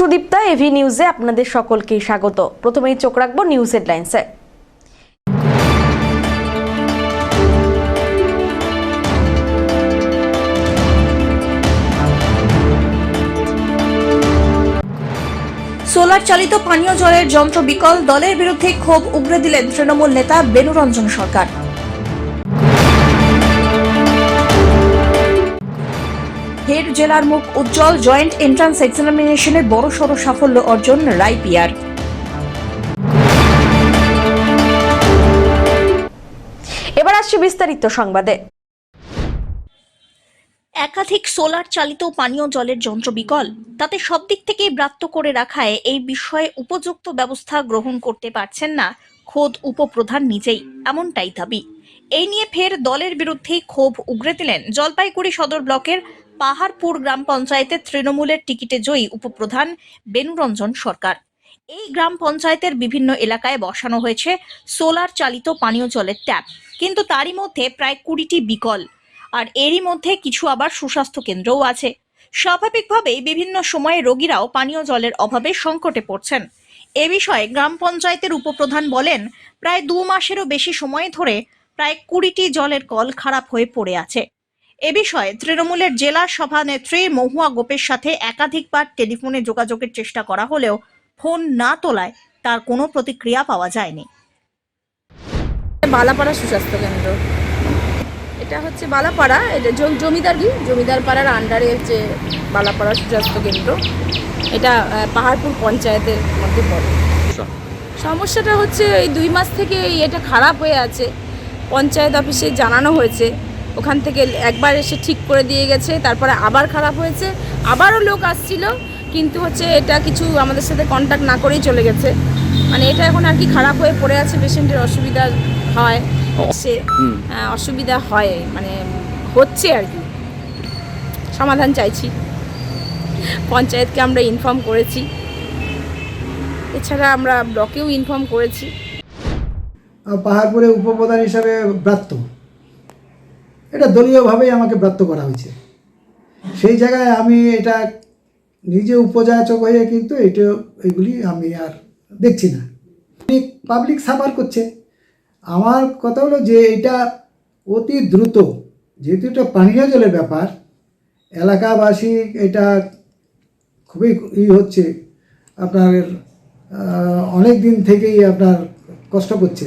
Sudipta AV নিউজে আপনাদের সকলকে স্বাগত। প্রথমেই চোখ রাখবো নিউজ হেডলাইন্সে। সোলার চালিত পানীয় জলের যন্ত্র বিকল, দলের বিরুদ্ধে ক্ষোভ উগরে দিলেন তৃণমূল নেতা বেনুরঞ্জন সরকার। ফের জেলার মুখ উজ্জ্বল, জয়েন্ট এন্ট্রান্স এক্সামিনেশনের বড়সড় সাফল্য অর্জন রাইপিয়ার। এবার আসছে বিস্তারিত সংবাদে। একাধিক সোলার চালিত পানীয় জলের যন্ত্র বিকল, তাতে সব দিক থেকেই ব্রাত্য করে রাখায় এই বিষয়ে উপযুক্ত ব্যবস্থা গ্রহণ করতে পারছেন না খোদ উপপ্রধান নিজেই, এমনটাই দাবি। এই নিয়ে ফের দলের বিরুদ্ধেই ক্ষোভ উগরে দিলেন জলপাইগুড়ি সদর ব্লকের পাহাড়পুর গ্রাম পঞ্চায়েতের তৃণমূলের টিকিটে জয়ী উপপ্রধান বেনুরঞ্জন সরকার। এই গ্রাম পঞ্চায়েতের বিভিন্ন এলাকায় বসানো হয়েছে সোলার চালিত পানীয় জলের ট্যাপ, কিন্তু তারই মধ্যে প্রায় 20টি বিকল, আর এরই মধ্যে কিছু আবার সুস্বাস্থ্য কেন্দ্রও আছে। স্বাভাবিকভাবেই বিভিন্ন সময়ে রোগীরাও পানীয় জলের অভাবে সংকটে পড়ছেন। এ বিষয়ে গ্রাম পঞ্চায়েতের উপপ্রধান বলেন, প্রায় 2 মাসেরও বেশি সময় ধরে প্রায় 20টি জলের কল খারাপ হয়ে পড়ে আছে। এ বিষয়ে তৃণমূলের জেলা সভানেত্রী মহুয়া গোপের সাথে একাধিকবার টেলিফোনে যোগাযোগের চেষ্টা করা হলেও ফোন না তোলায় তার কোনো প্রতিক্রিয়া পাওয়া যায়নি। বালাপাড়া সুস্বাস্থ্য কেন্দ্র, এটা হচ্ছে বালাপাড়া, এটা জমিদার পাড়ার আন্ডারে হচ্ছে বালাপাড়া সুস্বাস্থ্য কেন্দ্র। এটা পাহাড়পুর পঞ্চায়েতের মধ্যে পড়ে। সমস্যাটা হচ্ছে এই 2 মাস থেকে এটা খারাপ হয়ে আছে। পঞ্চায়েত অফিসে জানানো হয়েছে, ওখান থেকে একবার এসে ঠিক করে দিয়ে গেছে, তারপরে আবার খারাপ হয়েছে, আবারও লোক আসছিল, কিন্তু হচ্ছে এটা কিছু আমাদের সাথে কন্ট্যাক্ট না করেই চলে গেছে। মানে এটা এখন আর কি খারাপ হয়ে পড়ে আছে, পেশেন্টের অসুবিধা হয়, অসুবিধা হয়, মানে হচ্ছে আর কি। সমাধান চাইছি, পঞ্চায়েতকে আমরা ইনফর্ম করেছি, এছাড়া আমরা ব্লকেও ইনফর্ম করেছি। পাহাড়পুরে উপপ্রধান হিসাবে ব্রাত্য, এটা দলীয়ভাবেই আমাকে ব্রাত্য করা হয়েছে। সেই জায়গায় আমি এটা নিজে উপযাচক হয়ে কিন্তু এগুলি আমি আর দেখছি না। পাবলিক সাফার করছে। আমার কথা হলো যে এটা অতি দ্রুত, যেহেতু এটা পানীয় জলের ব্যাপার, এলাকাবাসী এটা খুবই হচ্ছে, আপনার অনেক দিন থেকেই আপনার কষ্ট করছে।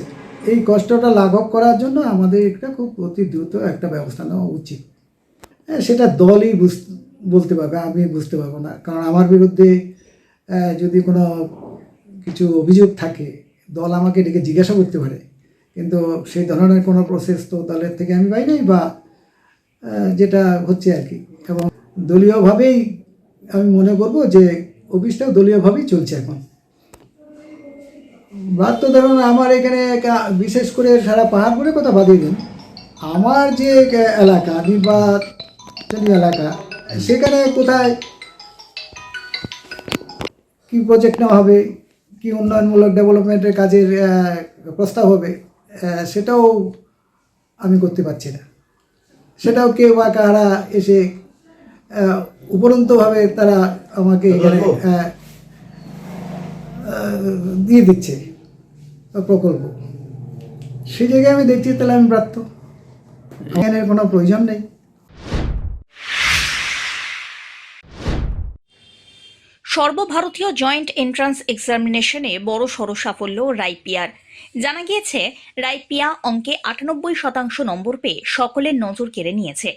এই কষ্টটা লাঘব করার জন্য আমাদের একটা খুব অতি দ্রুত একটা ব্যবস্থা নেওয়া উচিত। সেটা দলই বলতে পারবে, আমি বুঝতে পারবো না। কারণ আমার বিরুদ্ধে যদি কোনো কিছু অভিযোগ থাকে, দল আমাকে ডেকে জিজ্ঞাসা করতে পারে, কিন্তু সেই ধরনের কোনো প্রসেস তো দলের থেকে আমি পাই নাই, বা যেটা হচ্ছে আর কি। এবং দলীয়ভাবেই আমি মনে করবো যে অফিসটাও দলীয়ভাবেই চলছে এখন। ব্রাত্য ধরুন আমার এখানে বিশেষ করে সারা পাহাড়পুরের কথা বাদিয়ে দিন, আমার যে এলাকা নির্বাচনী এলাকা, সেখানে কোথায় কি প্রজেক্ট নেওয়া হবে, কি উন্নয়নমূলক ডেভেলপমেন্টের কাজের প্রস্তাব হবে, সেটাও আমি করতে পারছি না। সেটাও কেউ বা কারা এসে উপরন্তভাবে তারা আমাকে এখানে দিয়ে দিচ্ছে প্রকল্প। সেই জায়গায় আমি দেখছি তাহলে আমি ব্রাত্য, এখানে কোনো প্রয়োজন নেই। সর্বভারতীয় জয়েন্ট এন্ট্রান্স এক্সামিনেশনে বড়সড় সাফল্য রাইপিয়ার। জানা গিয়েছে, রাইপিয়া অঙ্কে 98% নম্বর পেয়ে সকলের নজর কেড়ে নিয়েছে।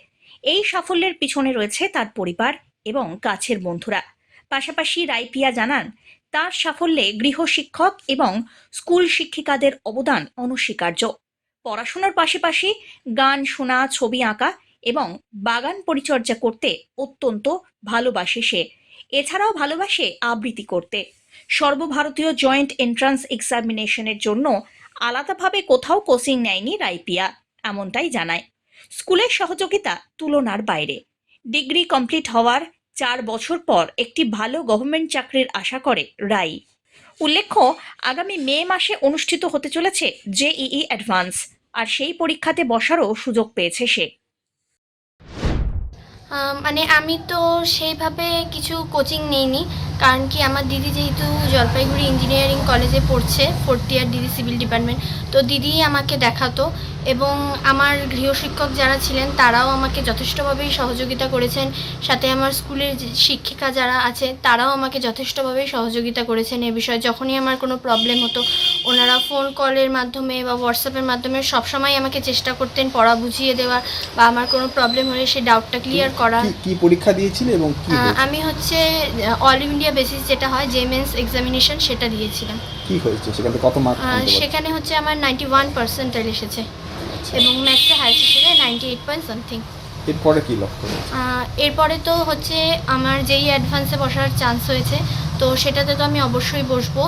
এই সাফল্যের পিছনে রয়েছে তার পরিবার এবং কাছের বন্ধুরা। পাশাপাশি রাইপিয়া জানান, তার সাফল্যে গৃহশিক্ষক এবং স্কুল শিক্ষিকাদের অবদান অনস্বীকার্য। পড়াশোনার পাশাপাশি গান শোনা, ছবি আঁকা এবং বাগান পরিচর্যা করতে অত্যন্ত ভালোবাসে সে। এছাড়াও ভালোবাসে আবৃত্তি করতে। সর্বভারতীয় জয়েন্ট এন্ট্রান্স এক্সামিনেশনের জন্য আলাদাভাবে কোথাও কোচিং নেয়নি রাইপিয়া, এমনটাই জানায়। স্কুলের সহযোগিতা তুলনার বাইরে। ডিগ্রি কমপ্লিট হওয়ার 4 বছর পর একটি ভালো গভর্নমেন্ট চাকরির আশা করে রাই। উল্লেখ্য, আগামী মে মাসে অনুষ্ঠিত হতে চলেছে জেইই অ্যাডভান্স, আর সেই পরীক্ষাতে বসারও সুযোগ পেয়েছে সে। মানে আমি তো সেইভাবে কিছু কোচিং নিইনি, কারণ কি আমার দিদি যেহেতু জলপাইগুড়ি ইঞ্জিনিয়ারিং কলেজে পড়ছে, 4th ইয়ার দিদি সিভিল ডিপার্টমেন্ট, তো দিদি আমাকে দেখাতো এবং আমার গৃহশিক্ষক যারা ছিলেন তারাও আমাকে যথেষ্টভাবেই সহযোগিতা করেছেন। সাথে আমার স্কুলের যে শিক্ষিকা যারা আছে তারাও আমাকে যথেষ্টভাবেই সহযোগিতা করেছেন এ বিষয়ে। যখনই আমার কোনো প্রবলেম হতো ওনারা ফোন কলের মাধ্যমে বা হোয়াটসঅ্যাপের মাধ্যমে সবসময় আমাকে চেষ্টা করতেন পড়া বুঝিয়ে দেওয়ার বা আমার কোনো প্রবলেম হলে সেই ডাউটটা ক্লিয়ার করা। কি পরীক্ষা দিয়েছিলে এবং কি আমি হচ্ছে অল ইন্ডিয়া বেসিস যেটা হয় জেমেন্স এক্সামিনেশন সেটা দিয়েছিলাম। কি হয়েছে সেখানে কত মার্ক? সেখানে হচ্ছে আমার 91% এসেছে এবং ম্যাথসে হাইয়েস্ট এসেছে 98 পয়েন্ট সামথিং। এরপরে কি লক্ষ্য রয়েছে? এরপরে তো হচ্ছে আমার যেই অ্যাডভান্সে বসার চান্স হয়েছে, তো সেটাতে তো আমি অবশ্যই বসবো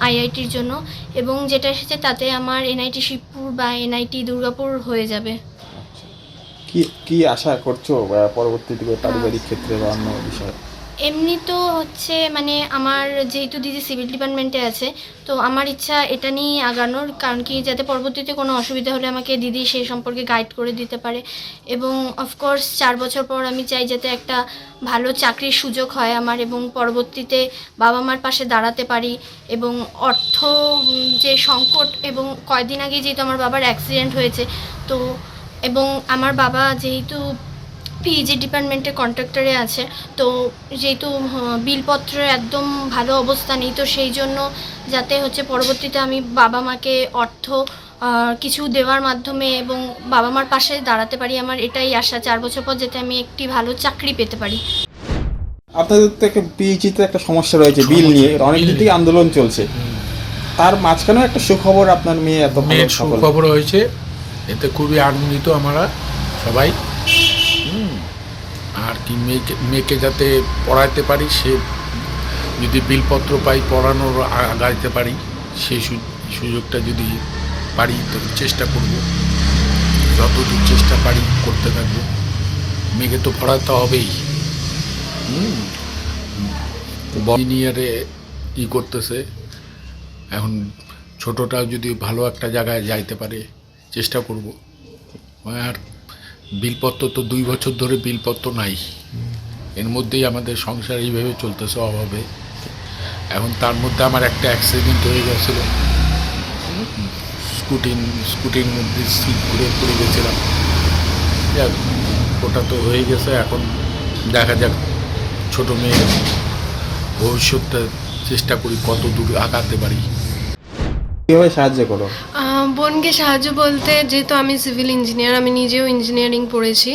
আইআইটির জন্য, এবং যেটা এসেছে তাতে আমার এনআইটি শিবপুর বা এনআইটি দুর্গাপুর হয়ে যাবে। কি কি আশা করছো পরবর্তী দিকে পারিবারিক ক্ষেত্রে বা অন্য বিষয়ে? এমনি তো হচ্ছে মানে আমার যেহেতু দিদি সিভিল ডিপার্টমেন্টে আছে, তো আমার ইচ্ছা এটা নিয়ে আগানোর, কারণ কি যাতে পরবর্তীতে কোনো অসুবিধা হলে আমাকে দিদি সেই সম্পর্কে গাইড করে দিতে পারে। এবং অফকোর্স 4 বছর পর আমি চাই যাতে একটা ভালো চাকরির সুযোগ হয় আমার, এবং পরবর্তীতে বাবা মার পাশে দাঁড়াতে পারি। এবং অর্থ যে সংকট, এবং কয়েকদিন আগে যেহেতু আমার বাবার অ্যাক্সিডেন্ট হয়েছে, তো এবং আমার বাবা যেহেতু পিজি ডিপার্টমেন্টে কন্ট্রাক্টরে আছে, তো যেহেতু বিলপত্রের একদম ভালো অবস্থা নেই, তো সেই জন্য যাতে হচ্ছে পরবর্তীতে আমি বাবা মাকে অর্থ কিছু দেওয়ার মাধ্যমে এবং বাবা মার পাশে দাঁড়াতে পারি, আমার এটাই আশা 4 বছর পর যাতে আমি একটি ভালো চাকরি পেতে পারি। আপনাদের থেকে পিএইচিতে একটা সমস্যা রয়েছে বিল নিয়ে, অনেকদিন থেকে আন্দোলন চলছে, তার মাঝখানেও একটা সুখবর, আপনার মেয়ে এত ভালো সুখবর হয়েছে, এতে খুবই আনন্দিত আমরা সবাই। আর কি মেয়েকে যাতে পড়াতে পারি, সে যদি বিলপত্র পাই পড়ানোর আগাইতে পারি, সেই সুযোগটা যদি পারি তো চেষ্টা করব, যতদূর চেষ্টা পারি করতে থাকবো। মেয়েকে তো পড়াতে হবেই। ইঞ্জিনিয়ারে করতেছে এখন, ছোটটা যদি ভালো একটা জায়গায় যাইতে পারে চেষ্টা করব। আর বিলপত্র তো 2 বছর ধরে বিলপত্র নাই, এর মধ্যেই আমাদের সংসার এইভাবে চলতেছে অভাবে। এখন তার মধ্যে আমার একটা অ্যাক্সিডেন্ট হয়ে গেছিলো, স্কুটির মধ্যে স্লিপ করে পড়ে গেছিলাম। যাক, ওটা তো হয়ে গেছে, এখন দেখা যাক ছোটো মেয়ের ভবিষ্যৎটা চেষ্টা করি কত দূর আগাতে পারি। কীভাবে সাহায্য করো? বোনকে সাহায্য বলতে, যেহেতু আমি সিভিল ইঞ্জিনিয়ার, আমি নিজেও ইঞ্জিনিয়ারিং পড়েছি,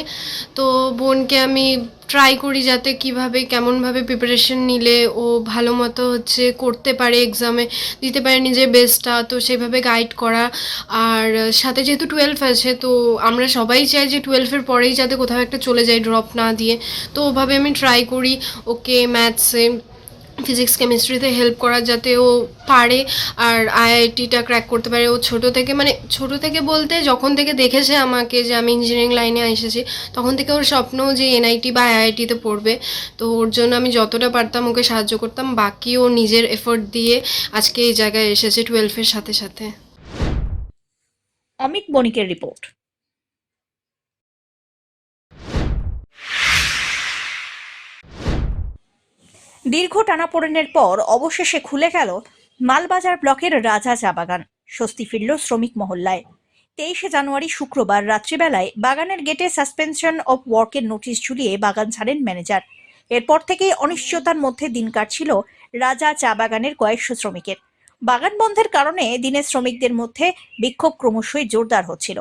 তো বোনকে আমি ট্রাই করি যাতে কিভাবে কেমনভাবে প্রিপারেশন নিলে ও ভালো মতো হচ্ছে করতে পারে, এক্সামে দিতে পারে নিজের বেস্টটা, তো সেভাবে গাইড করা। আর সাথে যেহেতু 12 আছে, তো আমরা সবাই চাই যে 12-এর পরেই যাতে কোথাও একটা চলে যায় ড্রপ না দিয়ে, তো ওভাবে আমি ট্রাই করি ওকে ম্যাথসে, ফিজিক্স কেমিস্ট্রিতে হেল্প করার, যাতে ও পারে আর আইআইটিটা ক্র্যাক করতে পারে। ও ছোটো থেকে বলতে যখন থেকে দেখেছে আমাকে যে আমি ইঞ্জিনিয়ারিং লাইনে এসেছি, তখন থেকে ওর স্বপ্ন যে এনআইটি বা আইআইটিতে পড়বে, তো ওর জন্য আমি যতটা পারতাম ওকে সাহায্য করতাম, বাকি ও নিজের এফোর্ট দিয়ে আজকে এই জায়গায় এসেছে 12-এর সাথে সাথে। অমিত বণিকের রিপোর্ট। দীর্ঘ টানাপোড়েনের পর অবশেষে খুলে গেল মালবাজার ব্লকের রাজা চা বাগান। স্বস্তি ফিরল শ্রমিক মহল্লায়। 23শে জানুয়ারি শুক্রবার রাত্রিবেলায় বাগানের গেটে সাসপেনশন অফ ওয়ার্কের নোটিশ ঝুলিয়ে বাগান ছাড়েন ম্যানেজার। এরপর থেকেই অনিশ্চয়তার মধ্যে দিন কাটছিল রাজা চা বাগানের কয়েকশো শ্রমিকের। বাগান বন্ধের কারণে দিনে শ্রমিকদের মধ্যে বিক্ষোভ ক্রমশই জোরদার হচ্ছিল।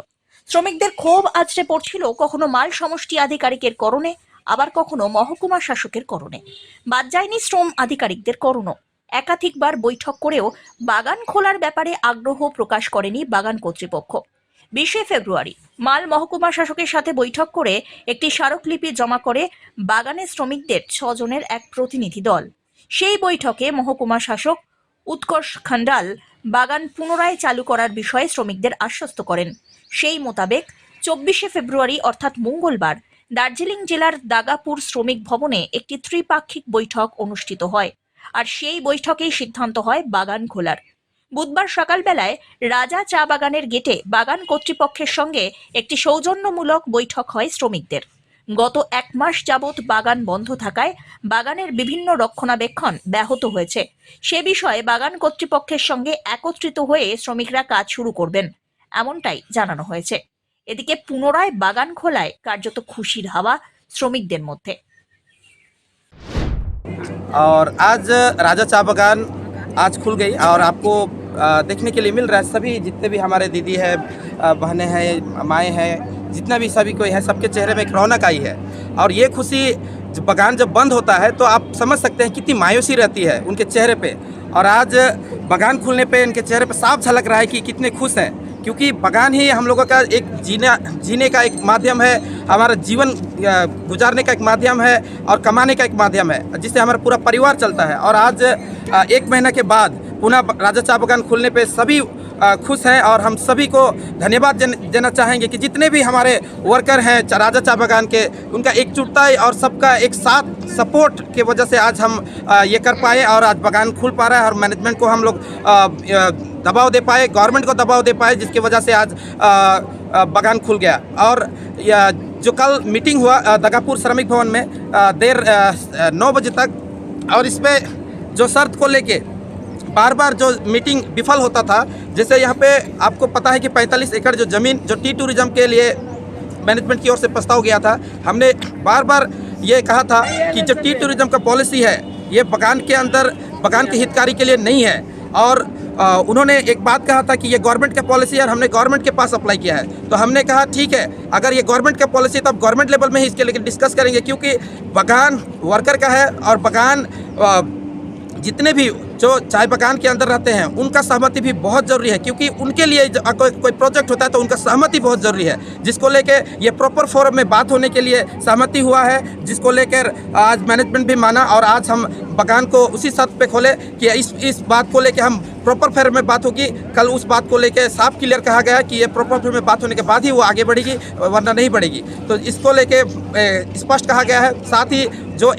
শ্রমিকদের ক্ষোভ আছড়ে পড়ছিল কখনো মাল সমষ্টি আধিকারিকের করণে, আবার কখনো মহকুমা শাসকের করণে। বাদ যায়নি শ্রম আধিকারিকদের করণও। একাধিকবার বৈঠক করেও বাগান খোলার ব্যাপারে আগ্রহ প্রকাশ করেনি বাগান কর্তৃপক্ষ। 20শে ফেব্রুয়ারি মাল মহকুমা শাসকের সাথে বৈঠক করে একটি স্মারকলিপি জমা করে বাগানের শ্রমিকদের 6 জনের এক প্রতিনিধি দল। সেই বৈঠকে মহকুমা শাসক উৎকর্ষ খান্ডাল বাগান পুনরায় চালু করার বিষয়ে শ্রমিকদের আশ্বস্ত করেন। সেই মোতাবেক 24শে ফেব্রুয়ারি অর্থাৎ মঙ্গলবার দার্জিলিং জেলার দাগাপুর শ্রমিক ভবনে একটি ত্রিপাক্ষিক বৈঠক অনুষ্ঠিত হয়, আর সেই বৈঠকেই সিদ্ধান্ত হয় বাগান খোলার। বুধবার সকালবেলায় রাজা চা বাগানের গেটে বাগান কর্তৃপক্ষের সঙ্গে একটি সৌজন্যমূলক বৈঠক হয় শ্রমিকদের। গত 1 মাস যাবৎ বাগান বন্ধ থাকায় বাগানের বিভিন্ন রক্ষণাবেক্ষণ ব্যাহত হয়েছে। সে বিষয়ে বাগান কর্তৃপক্ষের সঙ্গে একত্রিত হয়ে শ্রমিকরা কাজ শুরু করবেন, এমনটাই জানানো হয়েছে। এদিকে পুনরায় বাগান খোলায় কার্যত খুশির হাওয়া শ্রমিকদের মধ্যে। और आज राजा चाय बागान आज खुल गई और आपको देखने के लिए मिल रहा है। सभी जितने भी हमारे दीदी है, बहनें हैं, माएँ हैं, जितना भी सभी कोई है, सबके चेहरे में एक रौनक आई है। और ये खुशी बागान जब बंद होता है तो आप समझ सकते हैं कितनी मायूसी रहती है उनके चेहरे पे। और आज बागान खुलने पे इनके चेहरे पे साफ झलक रहा है कि कितने खुश हैं, क्योंकि बागान ही हम लोगों का एक जीने का एक माध्यम है, हमारा जीवन गुजारने का एक माध्यम है और कमाने का एक माध्यम है, जिससे हमारा पूरा परिवार चलता है। और आज 1 महीना के बाद पुनः राजा चाय बागान खुलने पे सभी खुश हैं और हम सभी को धन्यवाद देना चाहेंगे कि जितने भी हमारे वर्कर हैं राजा चाय बागान के, उनका एकजुटता और सबका एक साथ सपोर्ट की वजह से आज हम ये कर पाए और आज बागान खुल पा रहा है। और मैनेजमेंट को हम लोग दबाव दे पाए, गवर्नमेंट को दबाव दे पाए, जिसकी वजह से आज बागान खुल गया। और जो कल मीटिंग हुआ दगापुर श्रमिक भवन में देर 9 बजे तक, और इस पे जो शर्त को लेके बार बार जो मीटिंग विफल होता था, जैसे यहाँ पे आपको पता है कि 45 एकड़ जो ज़मीन जो टी टूरिज्म के लिए मैनेजमेंट की ओर से प्रस्ताव गया था, हमने बार बार ये कहा था कि जो टी टूरिज्म का पॉलिसी है ये बागान के अंदर बागान के हितकारी के लिए नहीं है। और उन्होंने एक बात कहा था कि ये गवर्नमेंट का पॉलिसी है और हमने गवर्नमेंट के पास अप्लाई किया है। तो हमने कहा ठीक है, अगर ये गवर्नमेंट का पॉलिसी है तो अब गवर्नमेंट लेवल में ही इसके लेकर डिस्कस करेंगे, क्योंकि बागान वर्कर का है और बागान जितने भी जो चाय बागान के अंदर रहते हैं उनका सहमति भी बहुत ज़रूरी है, क्योंकि उनके लिए कोई प्रोजेक्ट होता है तो उनका सहमति बहुत ज़रूरी है, जिसको लेकर ये प्रॉपर फोरम में बात होने के लिए सहमति हुआ है, जिसको लेकर आज मैनेजमेंट भी माना। और आज हम बागान को उसी शर्त पे खोले कि इस बात को लेकर हम प्रॉपर फोरम में बात होगी। कल उस बात को लेकर साफ क्लियर कहा गया कि ये प्रॉपर फोरम में बात होने के बाद ही वो आगे बढ़ेगी, वरना नहीं बढ़ेगी। तो इसको लेके स्पष्ट कहा गया है। साथ ही जो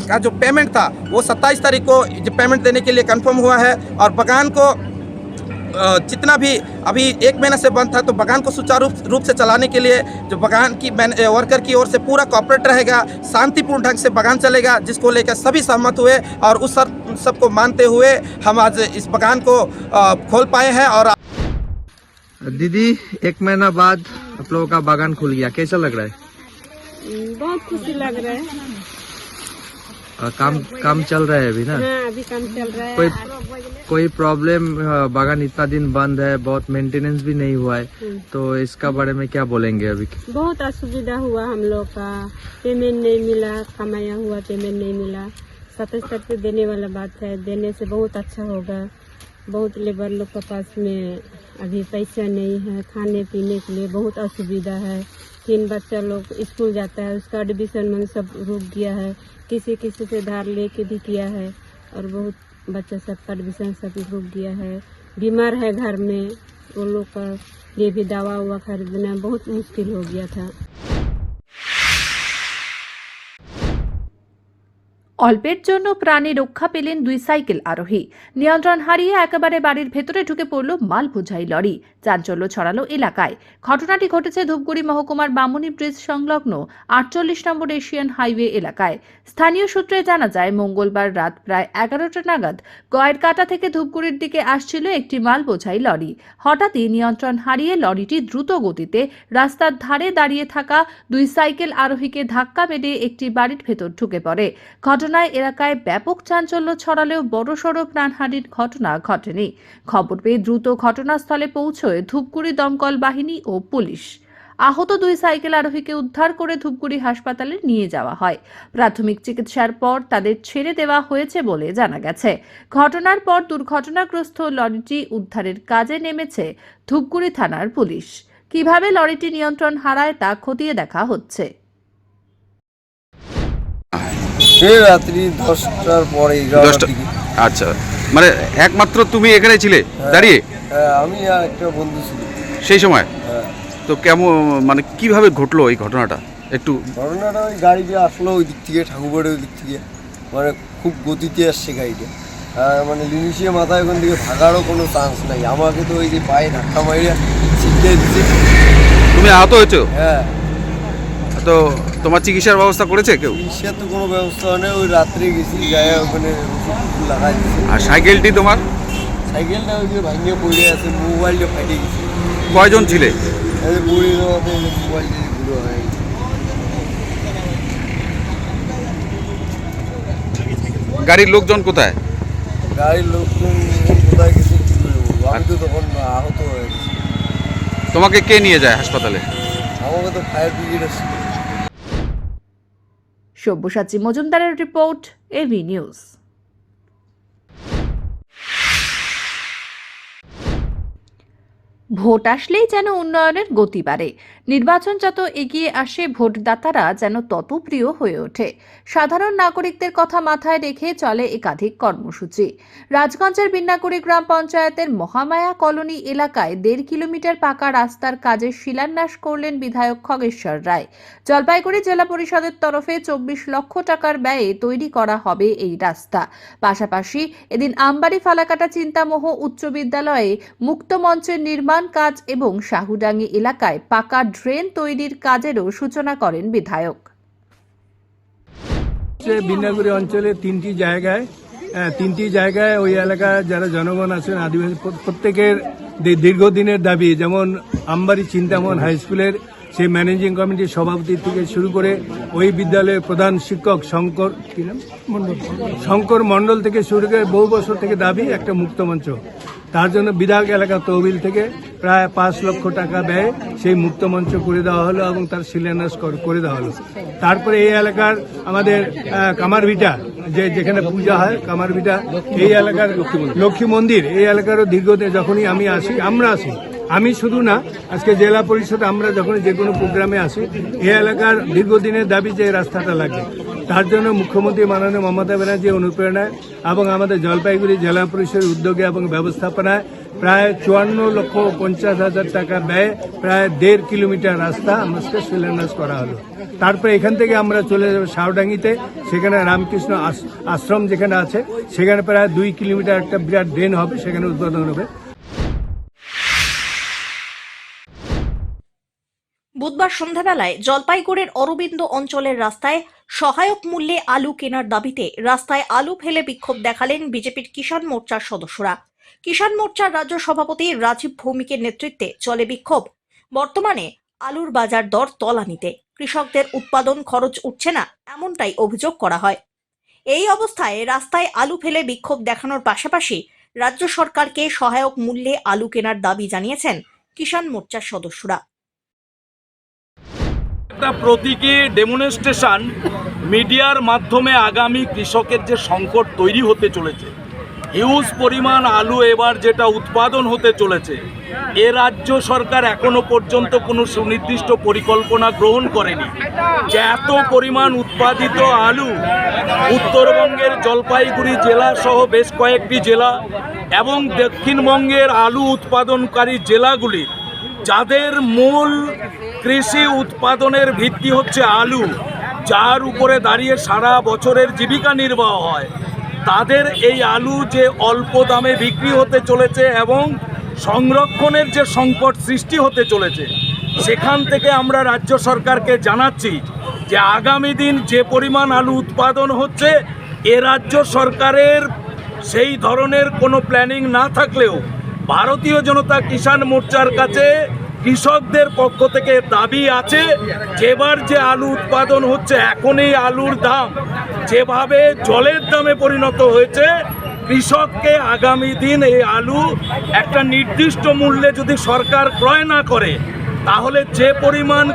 का जो पेमेंट था वो 27 तारीख को जो पेमेंट देने के लिए कंफर्म हुआ है। और बागान को जितना भी अभी 1 महीना से बंद था, तो बागान को सुचारू रूप से चलाने के लिए जो बागान की वर्कर की ओर से पूरा कॉपरेट रहेगा, शांतिपूर्ण ढंग से बागान चलेगा, जिसको लेकर सभी सहमत हुए। और उस सबको मानते हुए हम आज इस बागान को खोल पाए हैं। और दीदी 1 महीना बाद आप लोगों का बागान खुल गया, कैसा लग रहा है? बहुत खुशी लग रहा है। काम चल रहा है अभी ना? हाँ, अभी काम चल रहा है। कोई प्रॉब्लम? बागान इतना दिन बंद है, बहुत मेंटेनेंस भी नहीं हुआ है, तो इसका बारे में क्या बोलेंगे अभी? बहुत असुविधा हुआ हम लोग का, पेमेंट नहीं मिला, कमाया हुआ पेमेंट नहीं मिला। 27 तारीख देने वाला बात है, देने से बहुत अच्छा होगा। बहुत लेबर लोग के पास में अभी पैसा नहीं है, खाने पीने के लिए बहुत असुविधा है। 3 बच्चा लोग स्कूल जाता है, उसका एडमिशन में सब रुक गया है, किसी से धार लेके भी किया है, और बहुत बच्चा सबका एडमिशन सब रुक गया है। बीमार है घर में, वो लोग का लिए भी दवा हुआ खरीदना बहुत मुश्किल हो गया था। অল্পের জন্য প্রাণে রক্ষা পেলেন 2 সাইকেল আরোহী। নিয়ন্ত্রণ হারিয়ে একেবারে বাড়ির ভেতরে ঢুকে পড়ল মাল বোঝাই লরি। চাঞ্চল্য ছড়ালো এলাকায়। ঘটনাটি ঘটেছে ধূপগুড়ি মহকুমার বামুনি ব্রিজ সংলগ্ন 48 নম্বর এশিয়ান হাইওয়ে এলাকায়। স্থানীয় সূত্রে জানা যায়, মঙ্গলবার রাত প্রায় 11টা নাগাদ গয়ের কাটা থেকে ধূপগুড়ির দিকে আসছিল একটি মাল বোঝাই লরি। হঠাৎই নিয়ন্ত্রণ হারিয়ে লরিটি দ্রুত গতিতে রাস্তার ধারে দাঁড়িয়ে থাকা 2 সাইকেল আরোহীকে ধাক্কা মেরে একটি বাড়ির ভেতর ঢুকে পড়ে। ঘটনায় এলাকায় ব্যাপক চাঞ্চল্য ছড়ালেও বড়সড় প্রাণহানির ঘটনা ঘটেনি। খবর পেয়ে দ্রুত ঘটনাস্থলে পৌঁছয় ধূপগুড়ি দমকল বাহিনী ও পুলিশ। আহত 2 সাইকেল আরোহীকে উদ্ধার করে ধূপগুড়ি হাসপাতালে নিয়ে যাওয়া হয়। প্রাথমিক চিকিৎসার পর তাদের ছেড়ে দেওয়া হয়েছে বলে জানা গেছে। ঘটনার পর দুর্ঘটনাগ্রস্ত লরিটি উদ্ধারের কাজে নেমেছে ধূপগুড়ি থানার পুলিশ। কিভাবে লরিটি নিয়ন্ত্রণ হারায় তা খতিয়ে দেখা হচ্ছে। রাত্রি 10টার পরে 11টার দিকে। আচ্ছা, মানে একমাত্র তুমি এখানে ছিলে দাঁড়িয়ে? আমি আর একটা বন্ধু ছিল সেই সময়। তো কেমন, মানে কিভাবে ঘটলো এই ঘটনাটা একটু? ঘটনাটা ওই গাড়িটা আসলো ওই দিক থেকে, ঠাকুরবাড়ির ওই দিক থেকে, মানে খুব গতিতে আসছে গাড়িটা। মানে লিমিশিয়ে মাথায় ওখান থেকে ভাগারও কোনো চান্স নাই। আমাকে তো ওই যে পায়ে ধাক্কা মারিয়া ছিটকে দিচ্ছে। তুমি আহত হয়েছো? হ্যাঁ। তো তোমার চিকিৎসার ব্যবস্থা করেছে কেউ? চিকিৎসার তো কোনো ব্যবস্থা নেই, ওই রাত্রে গেছি গায়ে ওখানে ওষুধ লাগাই দিচ্ছে। আর সাইকেলটি তোমার? সাইকেলটা ওই যে ভাঙিয়ে পড়ে আছে, মোবাইলটা ফাটে গেছে। কয়জন ছিলে? এই পড়ে যাওয়াতে মোবাইল দিয়ে ঘুরে হয়ে গেছে। গাড়ির লোকজন কোথায়? গাড়ির লোকজন কোথায় গেছে কি করে বলবো, আমি তো তখন আহত হয়ে গেছি। তোমাকে কে নিয়ে যায় হাসপাতালে? আমাকে তো ফায়ার ব্রিগেড আসছে। সব্যসাচী মজুমদারের রিপোর্ট, এবি নিউজ। ভোট আসলেই যেন উন্নয়নের গতি বাড়ে। নির্বাচন যত এগিয়ে আসে ভোটদাতারা যেন তত প্রিয় হয়ে ওঠে। সাধারণ নাগরিকদের কথা মাথায় রেখে চলে একাধিক কর্মসূচি। রাজগঞ্জের বিন্নাকুড়ি গ্রাম পঞ্চায়েতের মহামায়া কলোনি এলাকায় 1.5 কিলোমিটার পাকা রাস্তার কাজের শিলান্যাস করলেন বিধায়ক খগেশ্বর রায়। জলপাইগুড়ি জেলা পরিষদের তরফে 24 লক্ষ টাকার ব্যয়ে তৈরি করা হবে এই রাস্তা। পাশাপাশি এদিন আমবাড়ি ফালাকাটা চিন্তামোহ উচ্চ বিদ্যালয়ে মুক্ত মঞ্চের নির্মাণ কাজ এবং শাহুডাঙ্গি এলাকায় পাকা ড্রেন তৈরির কাজেরও সূচনা করেন বিধায়ক। বিন্নাগুড়ি অঞ্চলে তিনটি জায়গায় ওই এলাকায় যারা জনগণ আছেন আদিবাসী প্রত্যেকের দীর্ঘদিনের দাবি, যেমন আমবাড়ি চিন্তামোহন হাই স্কুলের সেই ম্যানেজিং কমিটির সভাপতি থেকে শুরু করে ওই বিদ্যালয়ের প্রধান শিক্ষক শঙ্কর মণ্ডল থেকে শুরু করে বহু বছর থেকে দাবি একটা মুক্ত মঞ্চ। তার জন্য বিধায়ক এলাকা তহবিল থেকে প্রায় 5 লক্ষ টাকা ব্যয়ে সেই মুক্ত মঞ্চ করে দেওয়া হলো এবং তার শিলান্যাস করে দেওয়া হলো। তারপরে এই এলাকার আমাদের কামারভিটা, যেখানে পূজা হয় কামারভিটা, এই এলাকার লক্ষ্মী মন্দির, এই এলাকারও দীর্ঘদিন যখনই আমরা আসি, আমি শুধু না, আজকে জেলা পরিষদ আমরা যখন যে কোনো প্রোগ্রামে আসি, এই এলাকার দীর্ঘদিনের দাবি যে রাস্তাটা লাগে। তার জন্য মুখ্যমন্ত্রী মাননীয় মমতা ব্যানার্জি অনুপ্রেরণায় এবং আমাদের জলপাইগুড়ি জেলা পরিষদের উদ্যোগে এবং ব্যবস্থাপনায় প্রায় 54,50,000 টাকা ব্যয়ে প্রায় 1.5 কিলোমিটার রাস্তা আমাদের শিলান্যাস করা হলো। তারপরে এখান থেকে আমরা চলে যাব শাহডাঙ্গিতে, সেখানে রামকৃষ্ণ আশ্রম যেখানে আছে সেখানে প্রায় 2 কিলোমিটার একটা বিরাট ড্রেন হবে, সেখানে উদ্বোধন হবে। বুধবার সন্ধ্যাবেলায় জলপাইগুড়ির অরবিন্দ অঞ্চলের রাস্তায় সহায়ক মূল্যে আলু কেনার দাবিতে রাস্তায় আলু ফেলে বিক্ষোভ দেখালেন বিজেপির কিষাণ মোর্চার সদস্যরা। কিষাণ মোর্চার রাজ্য সভাপতি রাজীব ভৌমিকের নেতৃত্বে চলে বিক্ষোভ। বর্তমানে আলুর বাজার দর তলানিতে, কৃষকদের উৎপাদন খরচ উঠছে না, এমনটাই অভিযোগ করা হয়। এই অবস্থায় রাস্তায় আলু ফেলে বিক্ষোভ দেখানোর পাশাপাশি রাজ্য সরকারকে সহায়ক মূল্যে আলু কেনার দাবি জানিয়েছেন কিষাণ মোর্চার সদস্যরা। একটা প্রতীকী ডেমনস্ট্রেশন মিডিয়ার মাধ্যমে আগামী কৃষকের যে সংকট তৈরি হতে চলেছে, হিউজ পরিমাণ আলু এবার যেটা উৎপাদন হতে চলেছে, এ রাজ্য সরকার এখনো পর্যন্ত কোনো সুনির্দিষ্ট পরিকল্পনা গ্রহণ করেনি যে এত পরিমাণ উৎপাদিত আলু উত্তরবঙ্গের জলপাইগুড়ি জেলা সহ বেশ কয়েকটি জেলা এবং দক্ষিণবঙ্গের আলু উৎপাদনকারী জেলাগুলি, যাদের মূল কৃষি উৎপাদনের ভিত্তি হচ্ছে আলু, যার উপরে দাঁড়িয়ে সারা বছরের জীবিকা নির্বাহ হয়, তাদের এই আলু যে অল্প দামে বিক্রি হতে চলেছে এবং সংরক্ষণের যে সংকট সৃষ্টি হতে চলেছে, সেখান থেকে আমরা রাজ্য সরকারকে জানাচ্ছি যে আগামী দিন যে পরিমাণ আলু উৎপাদন হচ্ছে, এ রাজ্য সরকারের সেই ধরনের কোনো প্ল্যানিং না থাকলেও ভারতীয় জনতা কিষাণ মোর্চার কাছে কৃষকদের পক্ষ থেকে দাবি আছে, যেবার যে আলু উৎপাদন হচ্ছে, এখন এই আলুর দাম যেভাবে জলের দামে পরিণত হয়েছে, কৃষককে আগামী দিন এই আলু একটা নির্দিষ্ট মূল্যে যদি সরকার ক্রয় না করে, তাহলে যে পরিমাণ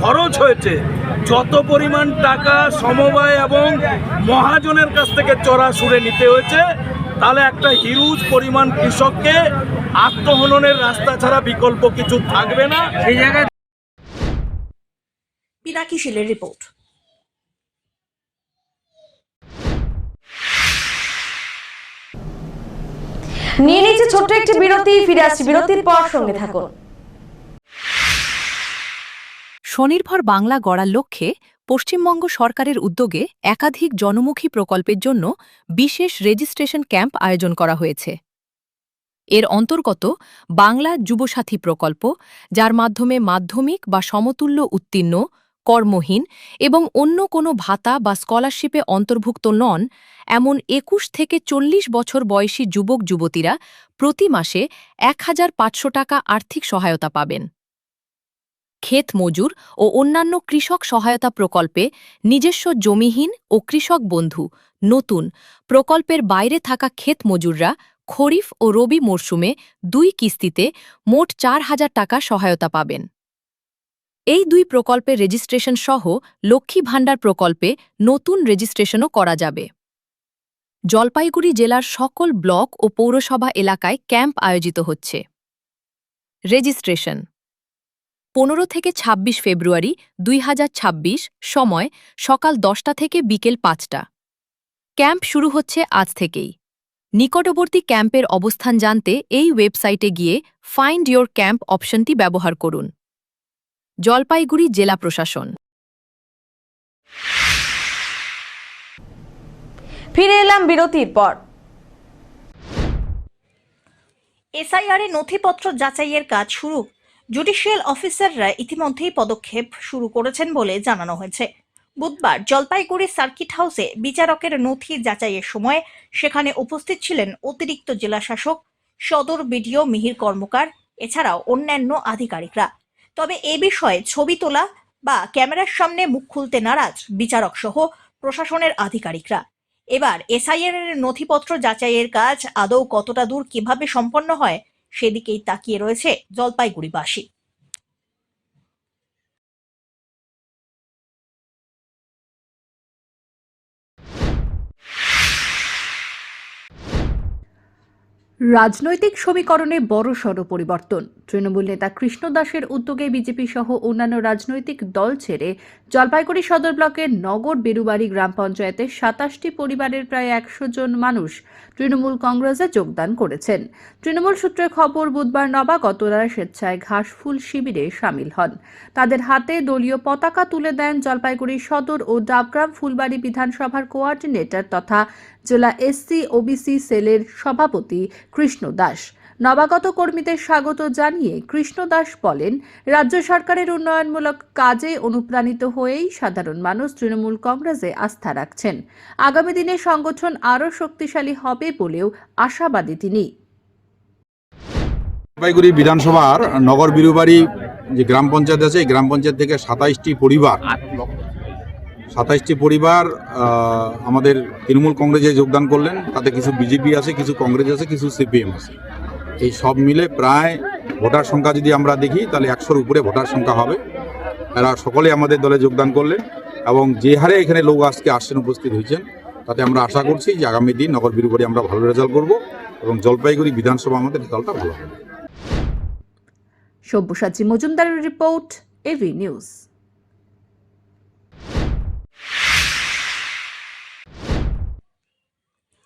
খরচ হয়েছে, যত পরিমাণ টাকা সমবায় এবং মহাজনের কাছ থেকে চড়া সুরে নিতে হয়েছে, তাহলে একটা হিউজ পরিমাণ কৃষককে আত্মহননের রাস্তা ছাড়া বিকল্প কিছু থাকবে না। সেই জায়গায় পিনাকি শীলের রিপোর্ট। নিয়ে নিচ্ছে ছোট্ট একটি বিরতি, ফিরে আসছি বিরতির পর, সঙ্গে থাকুন। স্বনির্ভর বাংলা গড়ার লক্ষ্যে পশ্চিমবঙ্গ সরকারের উদ্যোগে একাধিক জনমুখী প্রকল্পের জন্য বিশেষ রেজিস্ট্রেশন ক্যাম্প আয়োজন করা হয়েছে। এর অন্তর্গত বাংলা যুবসাথী প্রকল্প, যার মাধ্যমে মাধ্যমিক বা সমতুল্য উত্তীর্ণ কর্মহীন এবং অন্য কোনো ভাতা বা স্কলারশিপে অন্তর্ভুক্ত নন এমন ২১ থেকে ৪০ বছর বয়সী যুবক যুবতীরা প্রতি মাসে ১,৫০০ টাকা আর্থিক সহায়তা পাবেন। ক্ষেত মজুর ও অন্যান্য কৃষক সহায়তা প্রকল্পে নিজস্ব জমিহীন ও কৃষক বন্ধু নতুন প্রকল্পের বাইরে থাকা ক্ষেত মজুররা খরিফ ও রবি মরশুমে ২ কিস্তিতে মোট ৪,০০০ টাকা সহায়তা পাবেন। এই ২ প্রকল্পের রেজিস্ট্রেশন সহ লক্ষ্মী ভাণ্ডার প্রকল্পে নতুন রেজিস্ট্রেশনও করা যাবে। জলপাইগুড়ি জেলার সকল ব্লক ও পৌরসভা এলাকায় ক্যাম্প আয়োজিত হচ্ছে। রেজিস্ট্রেশন ১৫ থেকে ২৬ ফেব্রুয়ারি ২০২৬, সময় সকাল ১০টা থেকে বিকেল ৫টা। ক্যাম্প শুরু হচ্ছে আজ থেকেই। নিকটবর্তী ক্যাম্পের অবস্থান জানতে এই ওয়েবসাইটে গিয়ে ফাইন্ড ইয়োর ক্যাম্প অপশনটি ব্যবহার করুন। জলপাইগুড়ি জেলা প্রশাসন। ফিরে এলাম বিরতির পর। এসআইআর এ নথিপত্র যাচাইয়ের কাজ শুরু। জুডিশিয়াল অফিসাররা ইতিমধ্যেই পদক্ষেপ শুরু করেছেন বলে জানানো হয়েছে। বুধবার জলপাইগুড়ি সার্কিট হাউসে বিচারকের নথি যাচাইয়ের সময় সেখানে উপস্থিত ছিলেন অতিরিক্ত জেলাশাসক, সদর বিডিও মিহির কর্মকার, এছাড়াও অন্যান্য আধিকারিকরা। তবে এ বিষয়ে ছবি তোলা বা ক্যামেরার সামনে মুখ খুলতে নারাজ বিচারক সহ প্রশাসনের আধিকারিকরা। এবার এসআইআর এর নথিপত্র যাচাইয়ের কাজ আদৌ কতটা দূর কিভাবে সম্পন্ন হয় সেদিকেই তাকিয়ে রয়েছে জলপাইগুড়িবাসী। রাজনৈতিক সমীকরণে বড়সড় পরিবর্তন। তৃণমূল নেতা কৃষ্ণ দাসের উদ্যোগে বিজেপি সহ অন্যান্য রাজনৈতিক দল ছেড়ে জলপাইগুড়ি সদর ব্লকের নগর বেরুবাড়ি গ্রাম পঞ্চায়েতের ২৭টি পরিবারের প্রায় ১০০ জন মানুষ তৃণমূল কংগ্রেসে যোগদান করেছেন। তৃণমূল সূত্রে খবর, বুধবার নবাগতরা স্বেচ্ছায় ঘাসফুল শিবিরে সামিল হন। তাদের হাতে দলীয় পতাকা তুলে দেন জলপাইগুড়ি সদর ও ডাবগ্রাম ফুলবাড়ি বিধানসভার কোঅর্ডিনেটর তথা জেলা SC/OBC সেলের সভাপতি কৃষ্ণ দাস। নবাগত কর্মীদের স্বাগত জানিয়ে কৃষ্ণ দাস বলেন, রাজ্য সরকারের উন্নয়নমূলক কাজে অনুপ্রাণিত হয়েই সাধারণ মানুষ তৃণমূল কংগ্রেসে আস্থা রাখছেন। আগামী দিনে সংগঠন আরও শক্তিশালী হবে বলেও আশাবাদী তিনি। জলপাইগুড়ি বিধানসভার নগর বিরুবাড়ি যে গ্রাম পঞ্চায়েত আছে, এই গ্রাম পঞ্চায়েত থেকে ২৭টি পরিবার আমাদের তৃণমূল কংগ্রেসে যোগদান করলেন। তাতে কিছু বিজেপি আছে, কিছু কংগ্রেস আছে, কিছু CPM আছে। এই সব মিলে প্রায় ভোটার সংখ্যা যদি আমরা দেখি তাহলে ১০০-র উপরে ভোটার সংখ্যা হবে। এরা সকলে আমাদের দলে যোগদান করলেন এবং যে হারে এখানে লোক আজকে আসছেন, উপস্থিত হয়েছেন, তাতে আমরা আশা করছি যে আগামী দিন নগর বিরুবাড়ি আমরা ভালো রেজাল্ট করব এবং জলপাইগুড়ি বিধানসভা আমাদের রেজাল্টটা ভালো হবে। সব্যসাচী মজুমদারের রিপোর্ট, AV নিউজ।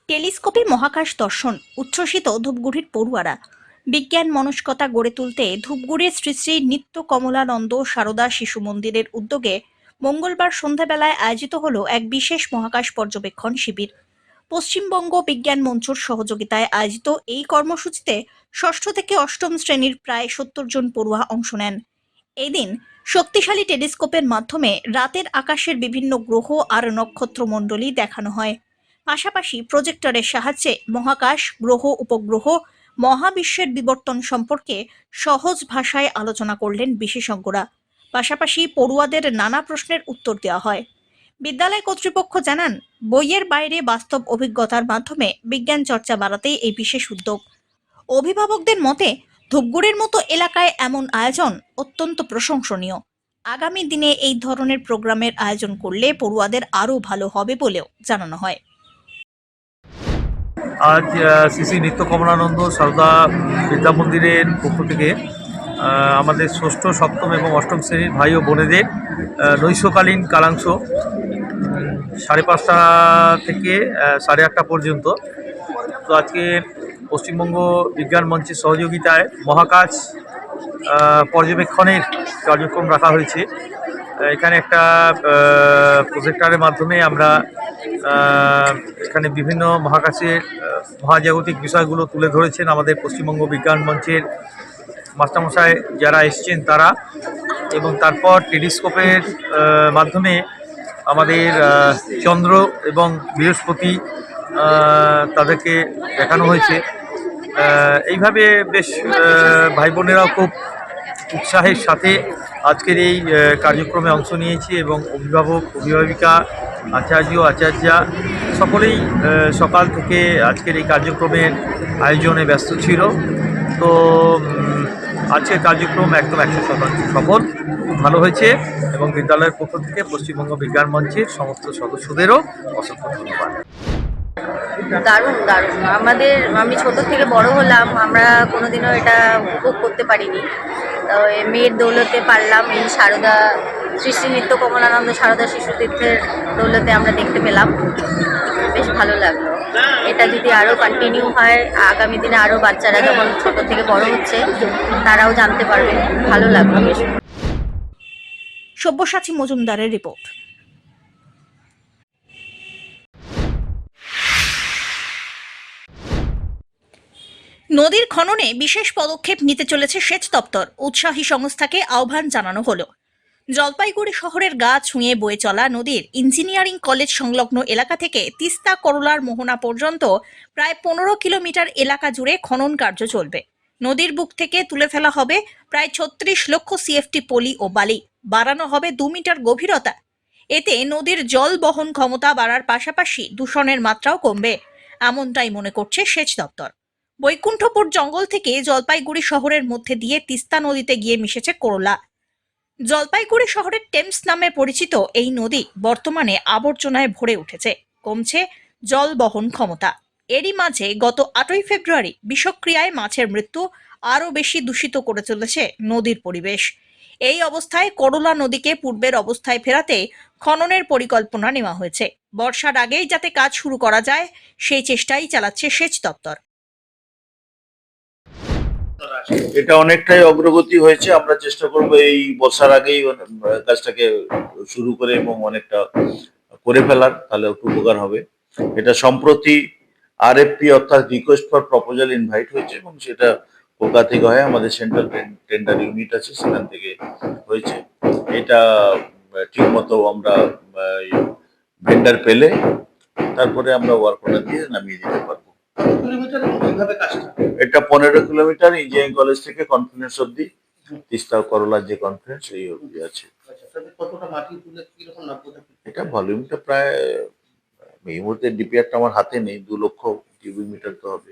টেলিস্কোপে মহাকাশ দর্শন উচ্ছ্বসিত ধূপগুড়ির পড়ুয়ারা। বিজ্ঞান মনস্কতা গড়ে তুলতে ধূপগুড়ির শ্রী শ্রী নিত্য কমলানন্দ সারদা শিশু মন্দিরের উদ্যোগে মঙ্গলবার সন্ধ্যাবেলায় আয়োজিত হল এক বিশেষ মহাকাশ পর্যবেক্ষণ শিবির। পশ্চিমবঙ্গ বিজ্ঞান মঞ্চের সহযোগিতায় আয়োজিত এই কর্মসূচিতে ৬ষ্ঠ থেকে ৮ম শ্রেণীর প্রায় ৭০ জন পড়ুয়া অংশ নেন। এদিন শক্তিশালী টেলিস্কোপের মাধ্যমে রাতের আকাশের বিভিন্ন গ্রহ আর নক্ষত্রমণ্ডলী দেখানো হয়। পাশাপাশি প্রজেক্টরের সাহায্যে মহাকাশ, গ্রহ, উপগ্রহ, মহাবিশ্বের বিবর্তন সম্পর্কে সহজ ভাষায় আলোচনা করলেন বিশেষজ্ঞরা। পাশাপাশি পড়ুয়াদের নানা প্রশ্নের উত্তর দেওয়া হয়। বিদ্যালয় কর্তৃপক্ষ জানান, বইয়ের বাইরে বাস্তব অভিজ্ঞতার মাধ্যমে বিজ্ঞান চর্চা বাড়াতেই এই বিশেষ উদ্যোগ। অভিভাবকদের মতে ধূপগুড়ির মতো এলাকায় এমন আয়োজন অত্যন্ত প্রশংসনীয়। আগামী দিনে এই ধরনের প্রোগ্রামের আয়োজন করলে পড়ুয়াদের আরও ভালো হবে বলেও জানানো হয়। আজ শ্রী নিত্য কমলানন্দ সারদা বিদ্যা মন্দিরের পক্ষ থেকে আমাদের ৬ষ্ঠ, ৭ম এবং ৮ম শ্রেণীর ভাই ও বোনেদের নৈশকালীন কালাংশ ৫:৩০ থেকে ৮:৩০ পর্যন্ত। তো আজকে পশ্চিমবঙ্গ বিজ্ঞান মঞ্চের সহযোগিতায় মহাকাশ পর্যবেক্ষণের কার্যক্রম রাখা হয়েছে। এখানে একটা প্রজেক্টরের মাধ্যমে আমরা এখানে বিভিন্ন মহাকাশের মহাজাগতিক বিষয়গুলো তুলে ধরেছেন আমাদের পশ্চিমবঙ্গ বিজ্ঞান মঞ্চের মাস্টারমশাই যারা এসছেন তারা, এবং তারপর টেলিস্কোপের মাধ্যমে আমাদের চন্দ্র এবং বৃহস্পতি তাদেরকে দেখানো হয়েছে। এইভাবে বেশ ভাই বোনেরাও খুব উৎসাহের সাথে আজকের এই কার্যক্রমে অংশ নিয়েছি, এবং অভিভাবক অভিভাবিকা আচার্য আচার্যা সকলেই সকাল থেকে আজকের এই কার্যক্রমের আয়োজনে ব্যস্ত ছিল। তো আজকের কার্যক্রম একদম 100% সফল, খুব ভালো হয়েছে, এবং বিদ্যালয়ের পক্ষ থেকে পশ্চিমবঙ্গ বিজ্ঞান মঞ্চের সমস্ত সদস্যদেরও অসংখ্য ধন্যবাদ। দারুণ দারুণ, আমি ছোট থেকে বড় হলাম, আমরা কোনোদিনও এটা উপভোগ করতে পারিনি। তো মেয়ের দৌলতে পারলাম, এই সারদা শ্রী শ্রী নিত্য কমলানন্দ সারদা শিশু তীর্থের দৌলতে আমরা দেখতে পেলাম, বেশ ভালো লাগলো। এটা যদি আরও কন্টিনিউ হয়, আগামী দিনে আরও বাচ্চারা যখন ছোট থেকে বড় হচ্ছে তারাও জানতে পারবে, ভালো লাগলো বেশ। সব্যসাচী মজুমদারের রিপোর্ট। নদীর খননে বিশেষ পদক্ষেপ নিতে চলেছে সেচ দপ্তর, উৎসাহী সংস্থাকে আহ্বান জানানো হলো। জলপাইগুড়ি শহরের গা ছুঁয়ে বয়ে চলা নদীর ইঞ্জিনিয়ারিং কলেজ সংলগ্ন এলাকা থেকে তিস্তা করলার মোহনা পর্যন্ত প্রায় 15 কিলোমিটার এলাকা জুড়ে খনন কার্য চলবে। নদীর বুক থেকে তুলে ফেলা হবে প্রায় 36 লক্ষ সিএফটি পলি ও বালি, বাড়ানো হবে 2 মিটার গভীরতা। এতে নদীর জল বহন ক্ষমতা বাড়ার পাশাপাশি দূষণের মাত্রাও কমবে, এমনটাই মনে করছে সেচ দপ্তর। বৈকুণ্ঠপুর জঙ্গল থেকে জলপাইগুড়ি শহরের মধ্যে দিয়ে তিস্তা নদীতে গিয়ে মিশেছে করলা। জলপাইগুড়ি শহরের টেমস নামে পরিচিত এই নদী বর্তমানে আবর্জনায় ভরে উঠেছে, কমছে জল বহন ক্ষমতা। এরই মাঝে গত 8ই ফেব্রুয়ারি বিষক্রিয়ায় মাছের মৃত্যু আরও বেশি দূষিত করে চলেছে নদীর পরিবেশ। এই অবস্থায় করলা নদীকে পূর্বের অবস্থায় ফেরাতে খননের পরিকল্পনা নেওয়া হয়েছে। বর্ষার আগেই যাতে কাজ শুরু করা যায় সেই চেষ্টাই চালাচ্ছে সেচ দপ্তর। এটা অনেকটাই অগ্রগতি হয়েছে, আমরা চেষ্টা করব এই বর্ষার আগেই কাজটাকে শুরু করে এবং অনেকটা করে ফেলার, তাহলে একটু উপকার হবে। এটা সম্প্রতি আরএফপি অর্থাৎ রিকোয়েস্ট ফর প্রপোজাল ইনভাইট হয়েছে, এবং সেটা কলকাতা থেকে হয়, আমাদের সেন্ট্রাল টেন্ডার ইউনিট আছে সেখান থেকে হয়েছে। এটা ঠিক মতো আমরা ভেন্ডার পেলে তারপরে আমরা ওয়ার্ক অর্ডার দিয়ে নামিয়ে দিতে পারবো। এটা 15 কিলোমিটার ইঞ্জিনিয়ারিং কলেজ থেকে কনফিডেন্স অব্দি, তিস্তা করলার যে কনফিডেন্স এই অব্দি আছে। এটা ভলিউমটা প্রায়, এই মুহূর্তে ডিপিআরটা আমার হাতে নেই, 2 লক্ষ কিউবিক মিটার তো হবে।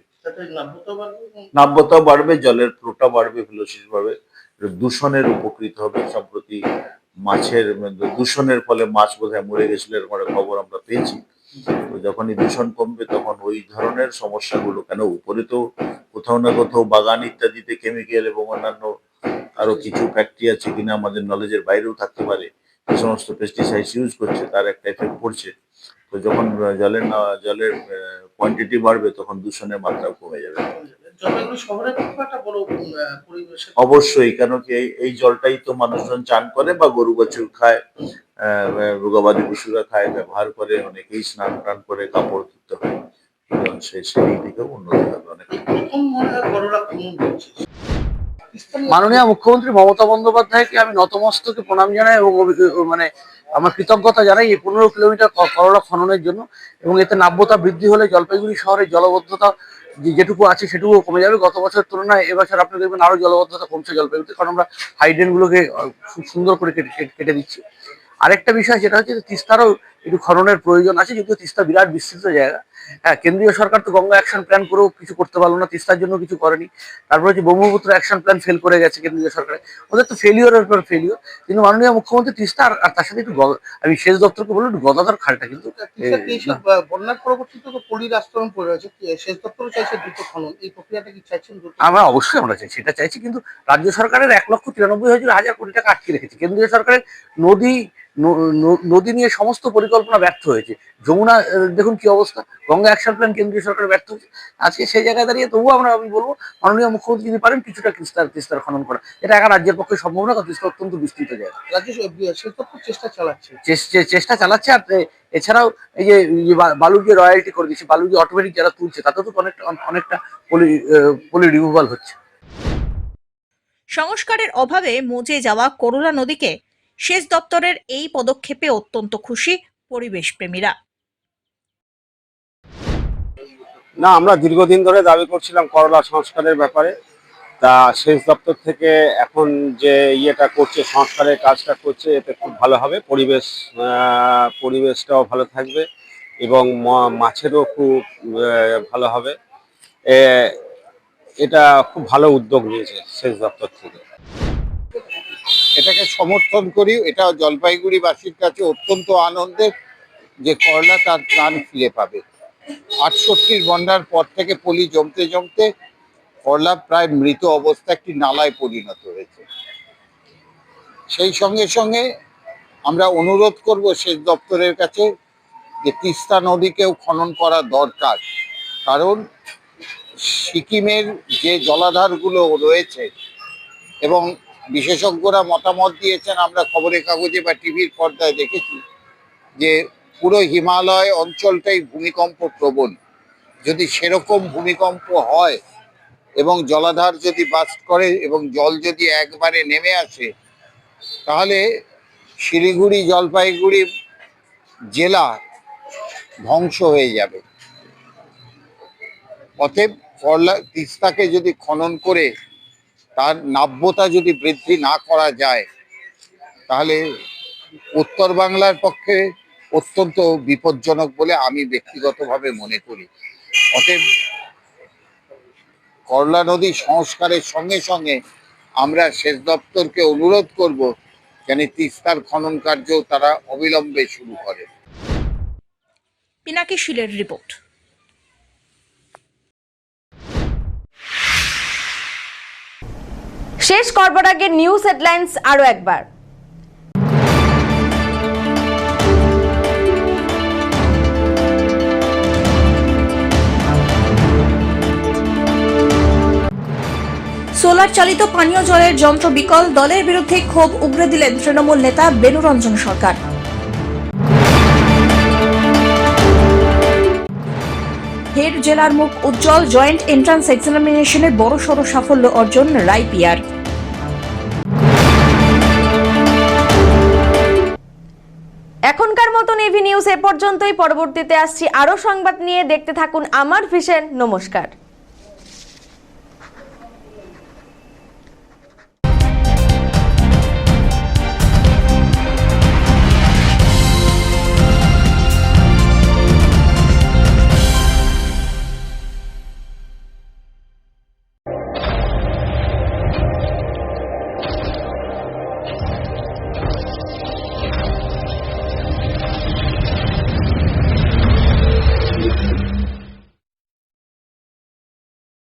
নাব্যতাও বাড়বে, জলের ফ্লোটা বাড়বে, ভেলোসিটি বাড়বে, দূষণের উপকৃত হবে। সম্প্রতি মাছের দূষণের ফলে মাছ বোধহয় মরে গেছিল, এরকম একটা খবর আমরা পেয়েছি। তো যখনই দূষণ কমবে তখন ওই ধরনের সমস্যাগুলো, কেন উপরে তো কোথাও না কোথাও বাগান ইত্যাদিতে কেমিক্যাল এবং অন্যান্য আরো কিছু ফ্যাক্টরি আছে কিনা আমাদের নলেজের বাইরেও থাকতে পারে, যে সমস্ত পেস্টিসাইড ইউজ করছে তার একটা এফেক্ট পড়ছে। তো যখন জলের কোয়ান্টিটি বাড়বে তখন দূষণের মাত্রাও কমে যাবে। অবশ্যই, কেন কি এই জলটাই তো মানুষজন চান করে বা গরু বাছুর খায়, গবাদি পশুরা খায়, ব্যবহার করে, অনেকেই স্নান টান করে, কাপড় ধুতে হয়, সেই দিকেও উন্নতি হবে অনেক। মাননীয় মুখ্যমন্ত্রী মমতা বন্দ্যোপাধ্যায়কে আমি নতমস্তকে প্রণাম জানাই এবং মানে আমার কৃতজ্ঞতা জানাই এই 15 কিলোমিটার করলা খননের জন্য। এবং এতে নাব্যতা বৃদ্ধি হলে জলপাইগুড়ি শহরের জলবদ্ধতা যেটুকু আছে সেটুকু কমে যাবে। গত বছর তুলনায় এবছর আপনি দেখবেন আরো জলবদ্ধতা কমছে জলপাইগুড়িতে, কারণ আমরা হাইড্রেনগুলোকে খুব সুন্দর করে কেটে দিচ্ছি। আরেকটা বিষয় যেটা হচ্ছে তিস্তারও একটু খননের প্রয়োজন আছে, যদিও তিস্তা বিরাট বিস্তৃত জায়গা। হ্যাঁ, কেন্দ্রীয় সরকার তো গঙ্গা অ্যাকশন প্ল্যান করেও কিছু করতে পারলো না, তিস্তার জন্য কিছু করেনি। তারপর হচ্ছে ব্রহ্মপুত্র অ্যাকশন প্ল্যান ফেল করে গেছে কেন্দ্রীয় সরকারে, ওদের তো ফেলিওরের পর ফেলিওর। কিন্তু মাননীয় মুখ্যমন্ত্রী তিস্তা আর তার সাথে একটু আমি সেচ দপ্তরকে বলবো একটু গদাধর খালটা কিন্তু বন্যার পরবর্তীতে তো পলির আস্তরণ পড়ে রয়েছে, সেচ দপ্তরও চাইছে দ্রুত খনন, এই প্রক্রিয়াটা কি চাইছেন? আমরা অবশ্যই আমরা চাইছি, সেটা চাইছি, কিন্তু রাজ্য সরকারের 1,93,000 কোটি টাকা আটকে রেখেছে। কেন্দ্রীয় সরকারের নদী নিয়ে সমস্ত পরিকল্পনা ব্যর্থ হয়েছে। যমুনা দেখুন কি অবস্থা, গঙ্গা অ্যাকশন প্ল্যান কেন্দ্রীয় সরকার ব্যর্থ হয়েছে। আজকে সেই জায়গায় দাঁড়িয়ে তবুও আমি বলবো মাননীয় মুখ্যমন্ত্রী যদি পারেন কিছুটা তিস্তার খনন করা, এটা একা রাজ্যের পক্ষে সম্ভব না, কারণ তিস্তা অত্যন্ত বিস্তৃত জায়গা। রাজ্য সেচ দপ্তর চেষ্টা চালাচ্ছে। আর এছাড়াও এই যে বালুর যে রয়্যালটি করে দিচ্ছে, বালু যে অটোমেটিক যারা তুলছে তাতে তো অনেকটা পলি রিমুভাল হচ্ছে। সংস্কারের অভাবে মজে যাওয়া করলা নদীকে সেচ দপ্তরের এই পদক্ষেপে অত্যন্ত খুশি পরিবেশ প্রেমীরা। না, আমরা দীর্ঘদিন ধরে দাবি করছিলাম করলা সংস্কারের ব্যাপারে। তা সেচ দপ্তর থেকে এখন যে ইয়েটা করছে, সংস্কারের কাজটা করছে, এতে খুব ভালো হবে। পরিবেশটাও ভালো থাকবে এবং মাছেরও খুব ভালো হবে। এটা খুব ভালো উদ্যোগ নিয়েছে সেচ দপ্তর থেকে। এটাকে সমর্থন করি। এটা জলপাইগুড়িবাসীর কাছে অত্যন্ত আনন্দের যে করলা তার প্রাণ ফিরে পাবে। 68 বন্যার পর থেকে পলি জমতে জমতে করলা প্রায় মৃত অবস্থা একটি নালায় পরিণত হয়েছে। সেই সঙ্গে সঙ্গে আমরা অনুরোধ করব সেচ দপ্তরের কাছে যে তিস্তা নদীকেও খনন করা দরকার, কারণ সিকিমের যে জলাধারগুলো রয়েছে এবং বিশেষজ্ঞরা মতামত দিয়েছেন, আমরা খবরের কাগজে বা টিভির পর্দায় দেখেছি যে পুরো হিমালয় অঞ্চলটাই ভূমিকম্প প্রবণ। যদি সেরকম ভূমিকম্প হয় এবং জলাধার যদি বাস্ট করে এবং জল যদি একবারে নেমে আসে, তাহলে শিলিগুড়ি জলপাইগুড়ি জেলা ধ্বংস হয়ে যাবে। অতএব তিস্তাকে যদি খনন করে তার নাব্যতা যদি বৃদ্ধি না করা যায়, তাহলে উত্তর বাংলার পক্ষে অত্যন্ত বিপজ্জনক বলে আমি ব্যক্তিগতভাবে মনে করি। অতএব করলা নদী সংস্কারের সঙ্গে সঙ্গে আমরা সেচ দপ্তরকে অনুরোধ করব যেন তিস্তার খনন কার্য তারা অবিলম্বে শুরু করে। পিনাকি শীলের রিপোর্ট। শেষ করবার আগে নিউজ হেডলাইন্স আরো একবার। সোলার চালিত পানীয় জলের যন্ত্র বিকল, দলের বিরুদ্ধে ক্ষোভ উগরে দিলেন তৃণমূল নেতা বেনুরঞ্জন সরকার। ফের জেলার মুখ উজ্জ্বল, জয়েন্ট এন্ট্রান্স এক্সামিনেশনের বড়সড় সাফল্য অর্জন রাইপিয়ার। এখনকার মতন এভি নিউজ এ পর্যন্তই। পরবর্তীতে আসছি আরো সংবাদ নিয়ে। দেখতে থাকুন আমার ভিশন। নমস্কার।